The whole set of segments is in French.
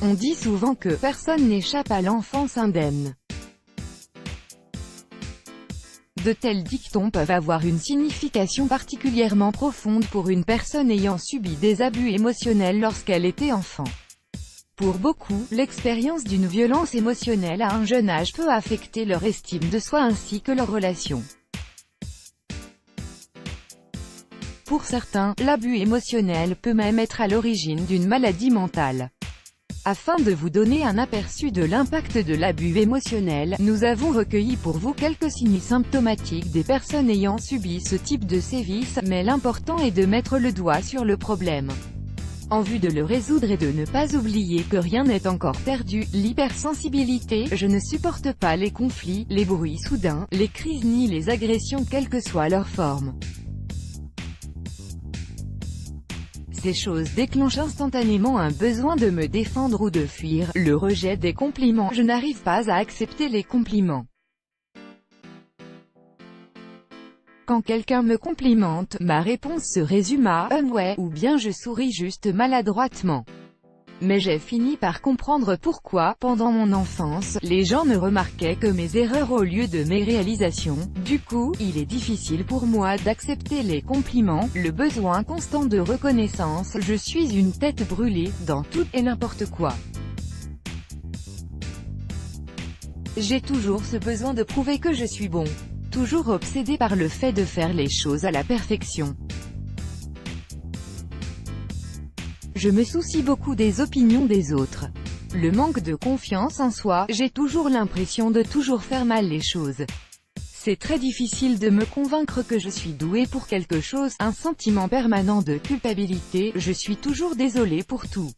On dit souvent que personne n'échappe à l'enfance indemne. De tels dictons peuvent avoir une signification particulièrement profonde pour une personne ayant subi des abus émotionnels lorsqu'elle était enfant. Pour beaucoup, l'expérience d'une violence émotionnelle à un jeune âge peut affecter leur estime de soi ainsi que leurs relations. Pour certains, l'abus émotionnel peut même être à l'origine d'une maladie mentale. Afin de vous donner un aperçu de l'impact de l'abus émotionnel, nous avons recueilli pour vous quelques signes symptomatiques des personnes ayant subi ce type de sévices, mais l'important est de mettre le doigt sur le problème, en vue de le résoudre et de ne pas oublier que rien n'est encore perdu. L'hypersensibilité, je ne supporte pas les conflits, les bruits soudains, les crises ni les agressions quelle que soit leur forme. Ces choses déclenchent instantanément un besoin de me défendre ou de fuir, le rejet des compliments. Je n'arrive pas à accepter les compliments. Quand quelqu'un me complimente, ma réponse se résume à « ouais » ou bien je souris juste maladroitement. Mais j'ai fini par comprendre pourquoi, pendant mon enfance, les gens ne remarquaient que mes erreurs au lieu de mes réalisations. Du coup, il est difficile pour moi d'accepter les compliments, le besoin constant de reconnaissance. Je suis une tête brûlée, dans tout et n'importe quoi. J'ai toujours ce besoin de prouver que je suis bon. Toujours obsédé par le fait de faire les choses à la perfection. Je me soucie beaucoup des opinions des autres. Le manque de confiance en soi, j'ai toujours l'impression de toujours faire mal les choses. C'est très difficile de me convaincre que je suis doué pour quelque chose, un sentiment permanent de culpabilité, je suis toujours désolé pour tout.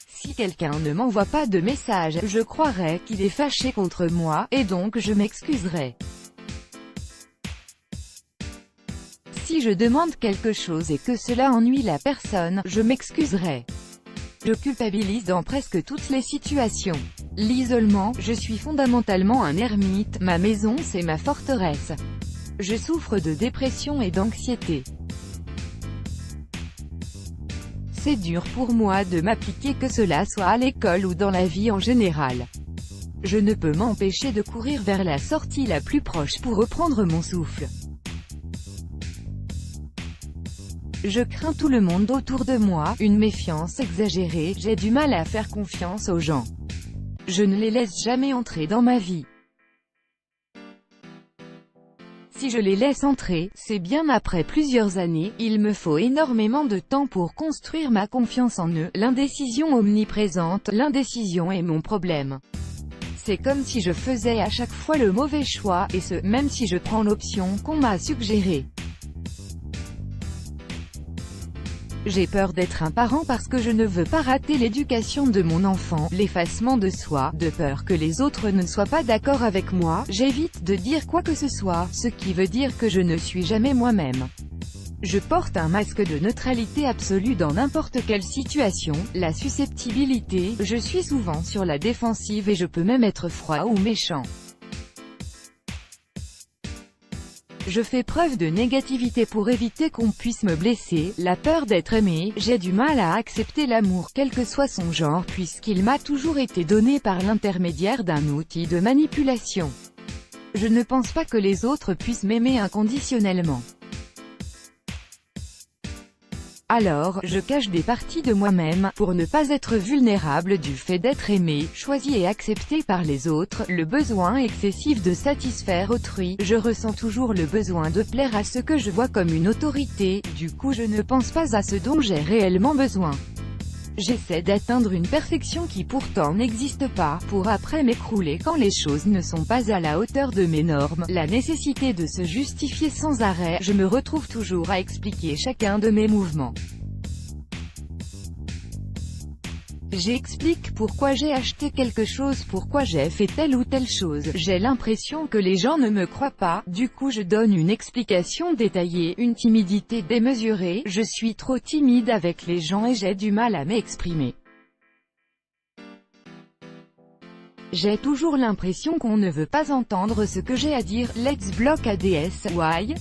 Si quelqu'un ne m'envoie pas de message, je croirais qu'il est fâché contre moi, et donc je m'excuserai. Si je demande quelque chose et que cela ennuie la personne, je m'excuserai. Je culpabilise dans presque toutes les situations. L'isolement, je suis fondamentalement un ermite, ma maison c'est ma forteresse. Je souffre de dépression et d'anxiété. C'est dur pour moi de m'appliquer que cela soit à l'école ou dans la vie en général. Je ne peux m'empêcher de courir vers la sortie la plus proche pour reprendre mon souffle. Je crains tout le monde autour de moi, une méfiance exagérée, j'ai du mal à faire confiance aux gens. Je ne les laisse jamais entrer dans ma vie. Si je les laisse entrer, c'est bien après plusieurs années, il me faut énormément de temps pour construire ma confiance en eux. L'indécision omniprésente, l'indécision est mon problème. C'est comme si je faisais à chaque fois le mauvais choix, et ce, même si je prends l'option qu'on m'a suggérée. J'ai peur d'être un parent parce que je ne veux pas rater l'éducation de mon enfant, l'effacement de soi, de peur que les autres ne soient pas d'accord avec moi, j'évite de dire quoi que ce soit, ce qui veut dire que je ne suis jamais moi-même. Je porte un masque de neutralité absolue dans n'importe quelle situation, la susceptibilité, je suis souvent sur la défensive et je peux même être froid ou méchant. Je fais preuve de négativité pour éviter qu'on puisse me blesser, la peur d'être aimé, j'ai du mal à accepter l'amour quel que soit son genre puisqu'il m'a toujours été donné par l'intermédiaire d'un outil de manipulation. Je ne pense pas que les autres puissent m'aimer inconditionnellement. Alors, je cache des parties de moi-même, pour ne pas être vulnérable du fait d'être aimé, choisi et accepté par les autres, le besoin excessif de satisfaire autrui, je ressens toujours le besoin de plaire à ce que je vois comme une autorité, du coup je ne pense pas à ce dont j'ai réellement besoin. J'essaie d'atteindre une perfection qui pourtant n'existe pas, pour après m'écrouler quand les choses ne sont pas à la hauteur de mes normes, la nécessité de se justifier sans arrêt, je me retrouve toujours à expliquer chacun de mes mouvements. J'explique pourquoi j'ai acheté quelque chose, pourquoi j'ai fait telle ou telle chose. J'ai l'impression que les gens ne me croient pas, du coup je donne une explication détaillée, une timidité démesurée, je suis trop timide avec les gens et j'ai du mal à m'exprimer. J'ai toujours l'impression qu'on ne veut pas entendre ce que j'ai à dire. Let's block ADS. Why?